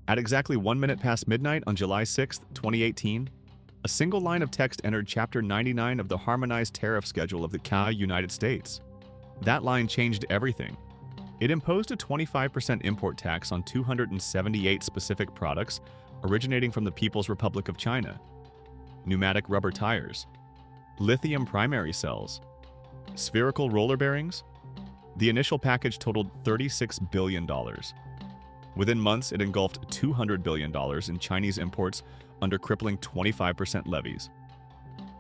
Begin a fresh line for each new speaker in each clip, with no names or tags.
At exactly 1 minute past midnight on July 6, 2018, a single line of text entered Chapter 99 of the Harmonized Tariff Schedule of the United States. That line changed everything. It imposed a 25% import tax on 278 specific products originating from the People's Republic of China: pneumatic rubber tires, lithium primary cells, spherical roller bearings. The initial package totaled $36 billion. Within months, it engulfed $200 billion in Chinese imports under crippling 25% levies.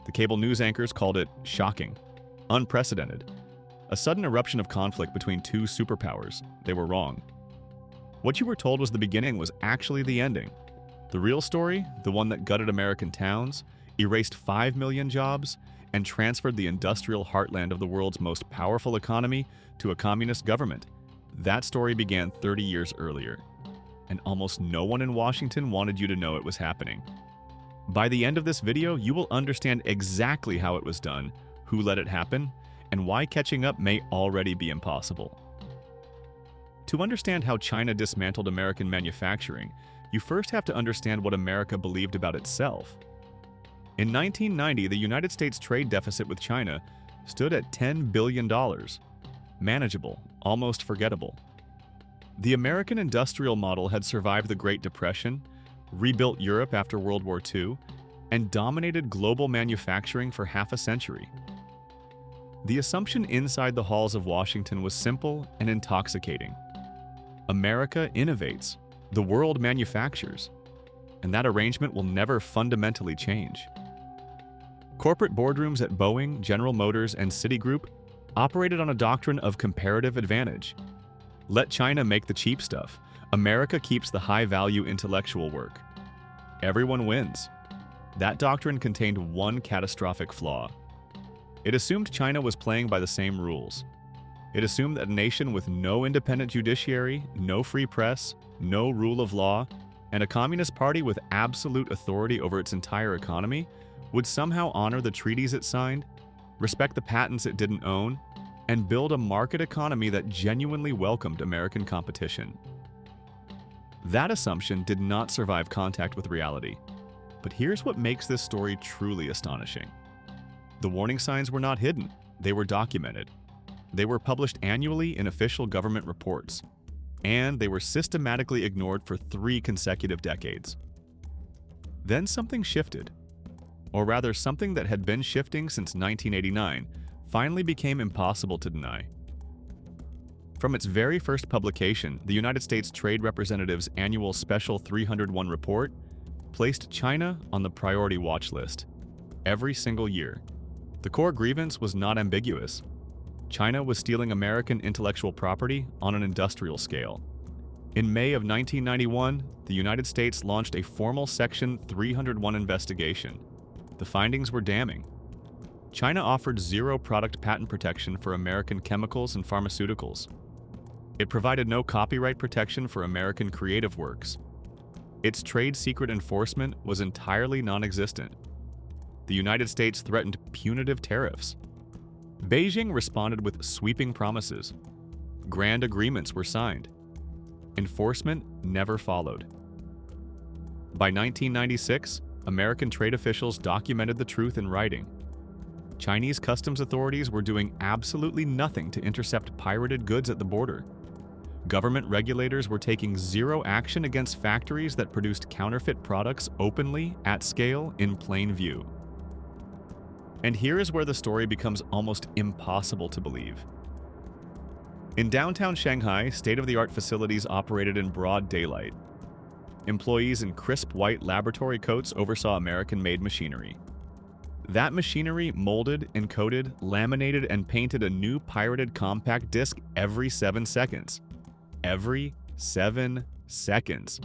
The cable news anchors called it shocking, unprecedented, a sudden eruption of conflict between two superpowers. They were wrong. What you were told was the beginning was actually the ending. The real story, the one that gutted American towns, erased 5 million jobs, and transferred the industrial heartland of the world's most powerful economy to a communist government. That story began 30 years earlier, and almost no one in Washington wanted you to know it was happening. By the end of this video, you will understand exactly how it was done, who let it happen, and why catching up may already be impossible. To understand how China dismantled American manufacturing, you first have to understand what America believed about itself. In 1990, the United States trade deficit with China stood at $10 billion. Manageable, almost forgettable. The American industrial model had survived the Great Depression, rebuilt Europe after World War II, and dominated global manufacturing for half a century. The assumption inside the halls of Washington was simple and intoxicating. America innovates, the world manufactures, and that arrangement will never fundamentally change. Corporate boardrooms at Boeing, General Motors, and Citigroup operated on a doctrine of comparative advantage. Let China make the cheap stuff. America keeps the high-value intellectual work. Everyone wins. That doctrine contained one catastrophic flaw. It assumed China was playing by the same rules. It assumed that a nation with no independent judiciary, no free press, no rule of law, and a communist party with absolute authority over its entire economy would somehow honor the treaties it signed, respect the patents it didn't own, and build a market economy that genuinely welcomed American competition. That assumption did not survive contact with reality. But here's what makes this story truly astonishing. The warning signs were not hidden, they were documented. They were published annually in official government reports, and they were systematically ignored for 3 consecutive decades. Then something shifted, or rather something that had been shifting since 1989 finally became impossible to deny. From its very first publication, the United States Trade Representative's annual Special 301 report placed China on the priority watch list every single year. The core grievance was not ambiguous. China was stealing American intellectual property on an industrial scale. In May of 1991, the United States launched a formal Section 301 investigation. The findings were damning. China offered zero product patent protection for American chemicals and pharmaceuticals. It provided no copyright protection for American creative works. Its trade secret enforcement was entirely non-existent. The United States threatened punitive tariffs. Beijing responded with sweeping promises. Grand agreements were signed. Enforcement never followed. By 1996, American trade officials documented the truth in writing. Chinese customs authorities were doing absolutely nothing to intercept pirated goods at the border. Government regulators were taking zero action against factories that produced counterfeit products openly, at scale, in plain view. And here is where the story becomes almost impossible to believe. In downtown Shanghai, state-of-the-art facilities operated in broad daylight. Employees in crisp white laboratory coats oversaw American-made machinery. That machinery molded, encoded, laminated, and painted a new pirated compact disc every 7 seconds. Every 7 seconds.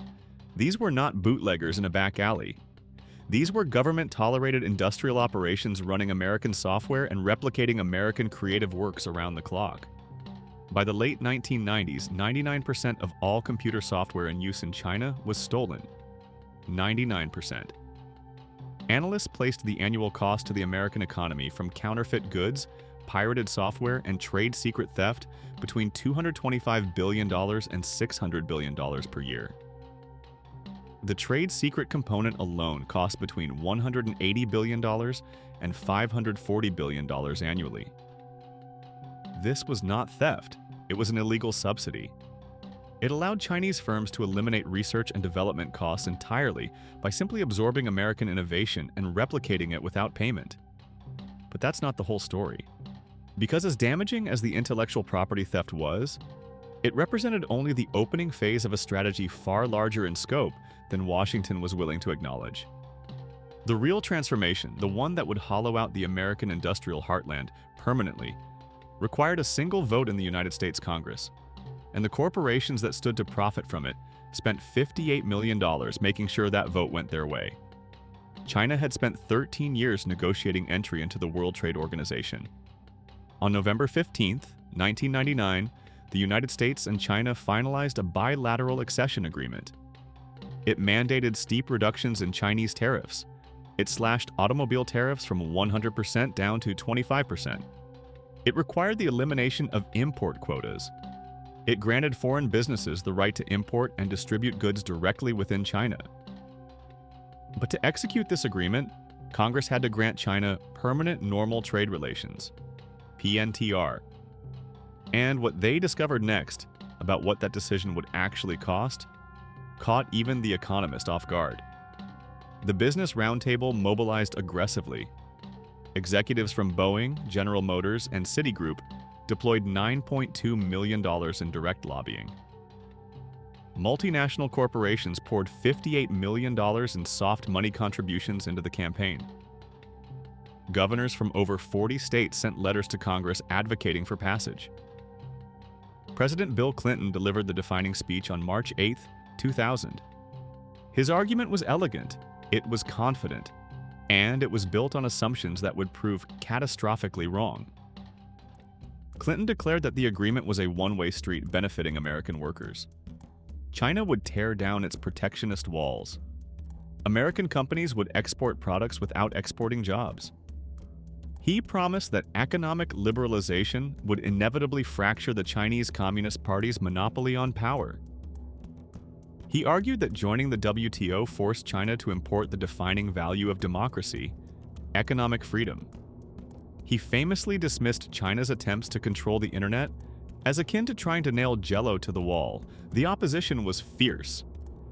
These were not bootleggers in a back alley. These were government-tolerated industrial operations running American software and replicating American creative works around the clock. By the late 1990s, 99% of all computer software in use in China was stolen. 99%. Analysts placed the annual cost to the American economy from counterfeit goods, pirated software, and trade secret theft between $225 billion and $600 billion per year. The trade secret component alone cost between $180 billion and $540 billion annually. This was not theft, it was an illegal subsidy. It allowed Chinese firms to eliminate research and development costs entirely by simply absorbing American innovation and replicating it without payment. But that's not the whole story. Because as damaging as the intellectual property theft was, it represented only the opening phase of a strategy far larger in scope than Washington was willing to acknowledge. The real transformation, the one that would hollow out the American industrial heartland permanently, required a single vote in the United States Congress, and the corporations that stood to profit from it spent $58 million making sure that vote went their way. China had spent 13 years negotiating entry into the World Trade Organization. On November 15, 1999, the United States and China finalized a bilateral accession agreement. It mandated steep reductions in Chinese tariffs. It slashed automobile tariffs from 100% down to 25%. It required the elimination of import quotas. It granted foreign businesses the right to import and distribute goods directly within China. But to execute this agreement, Congress had to grant China Permanent Normal Trade Relations, PNTR. And what they discovered next, about what that decision would actually cost, caught even The Economist off guard. The Business Roundtable mobilized aggressively. Executives from Boeing, General Motors, and Citigroup deployed $9.2 million in direct lobbying. Multinational corporations poured $58 million in soft money contributions into the campaign. Governors from over 40 states sent letters to Congress advocating for passage. President Bill Clinton delivered the defining speech on March 8, 2000. His argument was elegant, it was confident, and it was built on assumptions that would prove catastrophically wrong. Clinton declared that the agreement was a one-way street benefiting American workers. China would tear down its protectionist walls. American companies would export products without exporting jobs. He promised that economic liberalization would inevitably fracture the Chinese Communist Party's monopoly on power. He argued that joining the WTO forced China to import the defining value of democracy, economic freedom. He famously dismissed China's attempts to control the internet as akin to trying to nail Jell-O to the wall. The opposition was fierce.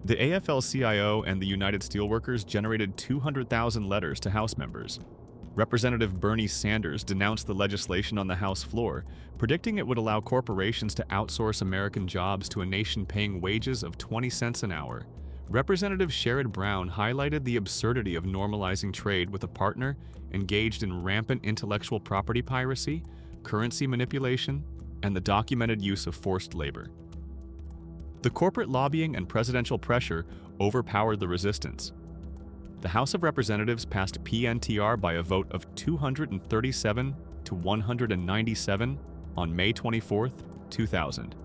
The AFL-CIO and the United Steelworkers generated 200,000 letters to House members. Representative Bernie Sanders denounced the legislation on the House floor, predicting it would allow corporations to outsource American jobs to a nation paying wages of 20 cents an hour. Representative Sherrod Brown highlighted the absurdity of normalizing trade with a partner engaged in rampant intellectual property piracy, currency manipulation, and the documented use of forced labor. The corporate lobbying and presidential pressure overpowered the resistance. The House of Representatives passed PNTR by a vote of 237 to 197 on May 24, 2000.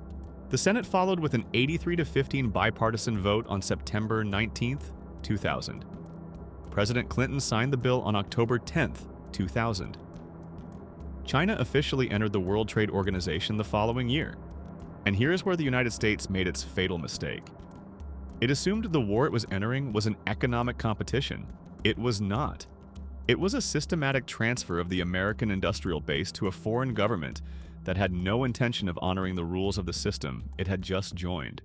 The Senate followed with an 83 to 15 bipartisan vote on September 19, 2000. President Clinton signed the bill on October 10, 2000. China officially entered the World Trade Organization the following year. And here's where the United States made its fatal mistake. It assumed the war it was entering was an economic competition. It was not. It was a systematic transfer of the American industrial base to a foreign government that had no intention of honoring the rules of the system it had just joined.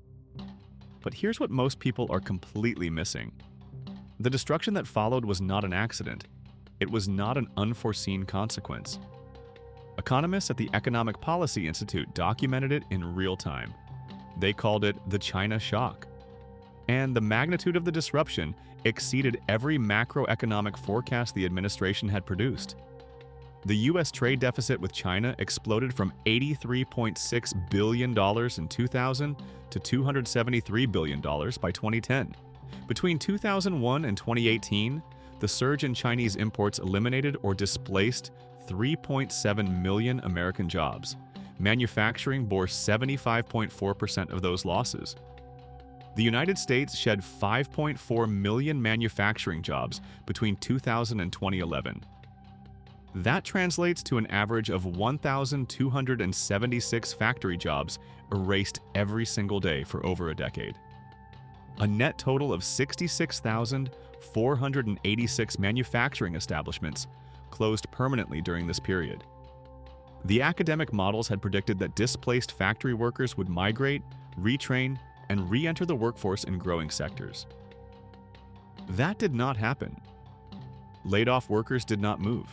But here's what most people are completely missing. The destruction that followed was not an accident. It was not an unforeseen consequence. Economists at the Economic Policy Institute documented it in real time. They called it the China shock. And the magnitude of the disruption exceeded every macroeconomic forecast the administration had produced. The U.S. trade deficit with China exploded from $83.6 billion in 2000 to $273 billion by 2010. Between 2001 and 2018, the surge in Chinese imports eliminated or displaced 3.7 million American jobs. Manufacturing bore 75.4% of those losses. The United States shed 5.4 million manufacturing jobs between 2000 and 2011. That translates to an average of 1,276 factory jobs erased every single day for over a decade. A net total of 66,486 manufacturing establishments closed permanently during this period. The academic models had predicted that displaced factory workers would migrate, retrain, and re-enter the workforce in growing sectors. That did not happen. Laid-off workers did not move.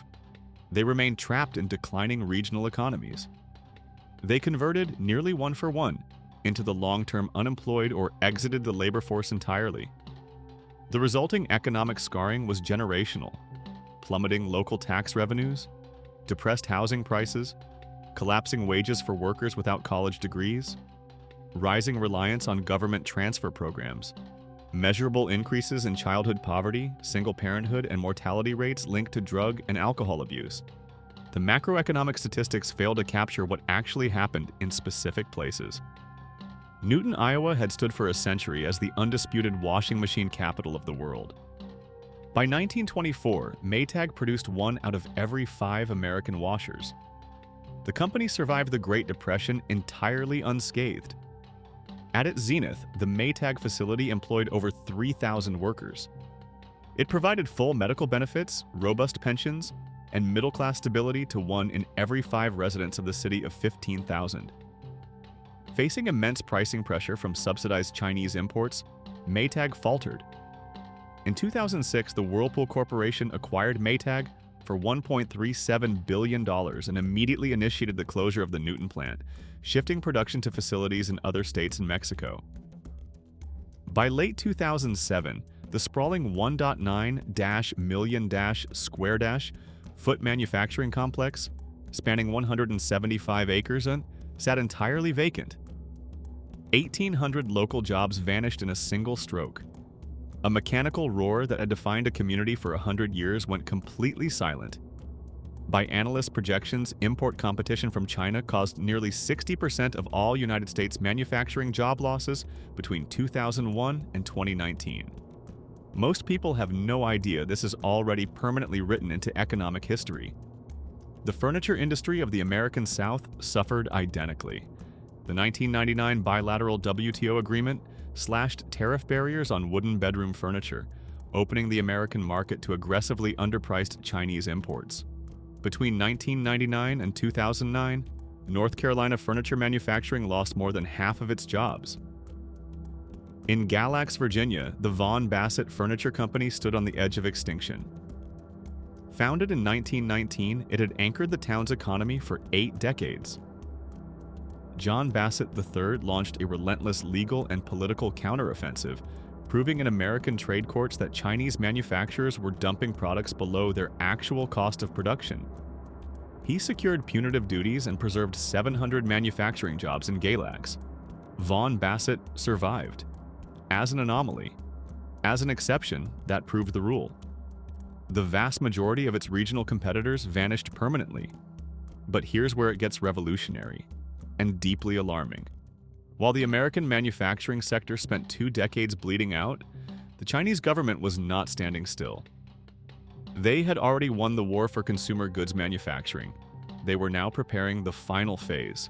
They remained trapped in declining regional economies. They converted nearly one-for-one into the long-term unemployed or exited the labor force entirely. The resulting economic scarring was generational, plummeting local tax revenues, depressed housing prices, collapsing wages for workers without college degrees, rising reliance on government transfer programs, measurable increases in childhood poverty, single parenthood, and mortality rates linked to drug and alcohol abuse. The macroeconomic statistics fail to capture what actually happened in specific places. Newton, Iowa had stood for a century as the undisputed washing machine capital of the world. By 1924, Maytag produced 1 out of every 5 American washers. The company survived the Great Depression entirely unscathed. At its zenith, the Maytag facility employed over 3,000 workers. It provided full medical benefits, robust pensions, and middle-class stability to 1 in every 5 residents of the city of 15,000. Facing immense pricing pressure from subsidized Chinese imports, Maytag faltered. In 2006, the Whirlpool Corporation acquired Maytag for $1.37 billion and immediately initiated the closure of the Newton plant, shifting production to facilities in other states and Mexico. By late 2007, the sprawling 1.9 million square foot manufacturing complex, spanning 175 acres, sat entirely vacant. 1,800 local jobs vanished in a single stroke. A mechanical roar that had defined a community for 100 years went completely silent. By analyst projections, import competition from China caused nearly 60% of all United States manufacturing job losses between 2001 and 2019. Most people have no idea this is already permanently written into economic history. The furniture industry of the American South suffered identically. The 1999 bilateral WTO agreement slashed tariff barriers on wooden bedroom furniture, opening the American market to aggressively underpriced Chinese imports. Between 1999 and 2009, North Carolina furniture manufacturing lost more than half of its jobs. In Galax, Virginia, the Vaughan Bassett Furniture Company stood on the edge of extinction. Founded in 1919, it had anchored the town's economy for 8 decades. John Bassett III launched a relentless legal and political counteroffensive, proving in American trade courts that Chinese manufacturers were dumping products below their actual cost of production. He secured punitive duties and preserved 700 manufacturing jobs in Galax. Vaughan Bassett survived. As an anomaly. As an exception, that proved the rule. The vast majority of its regional competitors vanished permanently. But here's where it gets revolutionary and deeply alarming. While the American manufacturing sector spent 2 decades bleeding out, the Chinese government was not standing still. They had already won the war for consumer goods manufacturing. They were now preparing the final phase.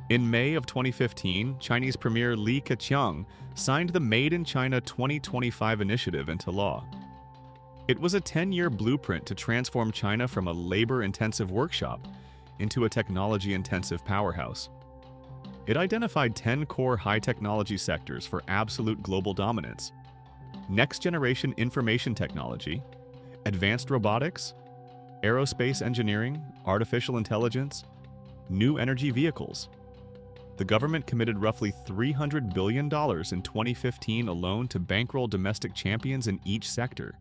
In May of 2015, Chinese Premier Li Keqiang signed the Made in China 2025 initiative into law. It was a 10-year blueprint to transform China from a labor-intensive workshop into a technology-intensive powerhouse. It identified 10 core high-technology sectors for absolute global dominance: next-generation information technology, advanced robotics, aerospace engineering, artificial intelligence, new energy vehicles. The government committed roughly $300 billion in 2015 alone to bankroll domestic champions in each sector.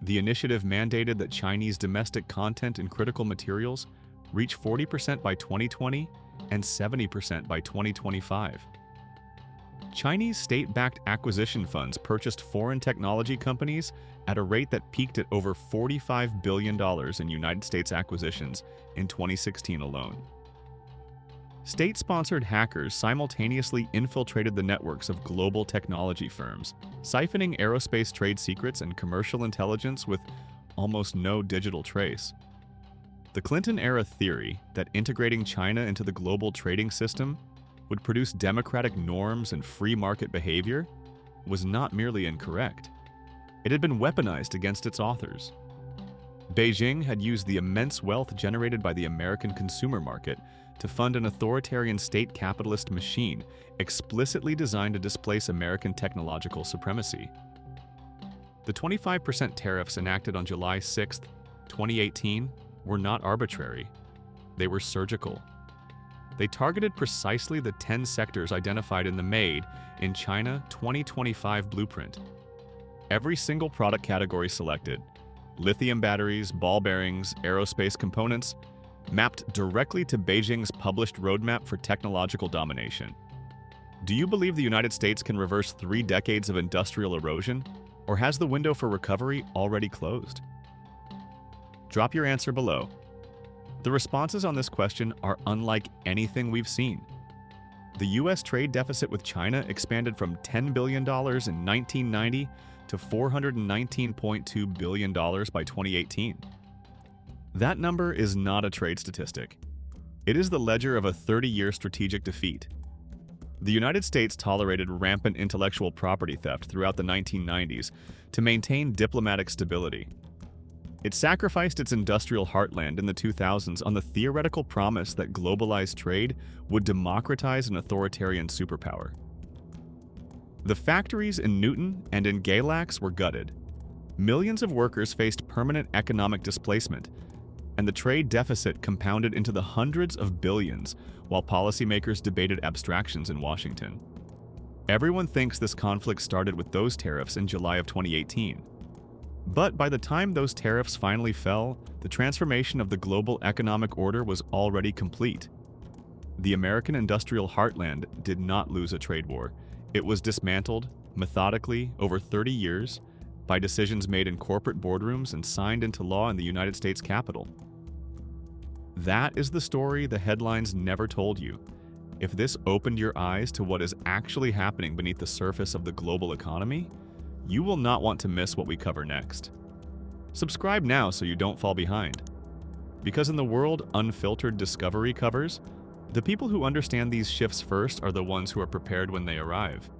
The initiative mandated that Chinese domestic content and critical materials reach 40% by 2020 and 70% by 2025. Chinese state-backed acquisition funds purchased foreign technology companies at a rate that peaked at over $45 billion in United States acquisitions in 2016 alone. State-sponsored hackers simultaneously infiltrated the networks of global technology firms, siphoning aerospace trade secrets and commercial intelligence with almost no digital trace. The Clinton-era theory that integrating China into the global trading system would produce democratic norms and free market behavior was not merely incorrect. It had been weaponized against its authors. Beijing had used the immense wealth generated by the American consumer market to fund an authoritarian state capitalist machine explicitly designed to displace American technological supremacy. The 25% tariffs enacted on July 6, 2018, were not arbitrary. They were surgical. They targeted precisely the 10 sectors identified in the Made in China 2025 blueprint. Every single product category selected, lithium batteries, ball bearings, aerospace components, mapped directly to Beijing's published roadmap for technological domination. Do you believe the United States can reverse 3 decades of industrial erosion, or has the window for recovery already closed? Drop your answer below. The responses on this question are unlike anything we've seen. The U.S. trade deficit with China expanded from $10 billion in 1990 to $419.2 billion by 2018. That number is not a trade statistic. It is the ledger of a 30-year strategic defeat. The United States tolerated rampant intellectual property theft throughout the 1990s to maintain diplomatic stability. It sacrificed its industrial heartland in the 2000s on the theoretical promise that globalized trade would democratize an authoritarian superpower. The factories in Newton and in Galax were gutted. Millions of workers faced permanent economic displacement, and the trade deficit compounded into the hundreds of billions while policymakers debated abstractions in Washington. Everyone thinks this conflict started with those tariffs in July of 2018. But by the time those tariffs finally fell, the transformation of the global economic order was already complete. The American industrial heartland did not lose a trade war. It was dismantled, methodically, over 30 years, by decisions made in corporate boardrooms and signed into law in the United States Capitol. That is the story the headlines never told you. If this opened your eyes to what is actually happening beneath the surface of the global economy, you will not want to miss what we cover next. Subscribe now so you don't fall behind. Because in the world Unfiltered Discovery covers, the people who understand these shifts first are the ones who are prepared when they arrive.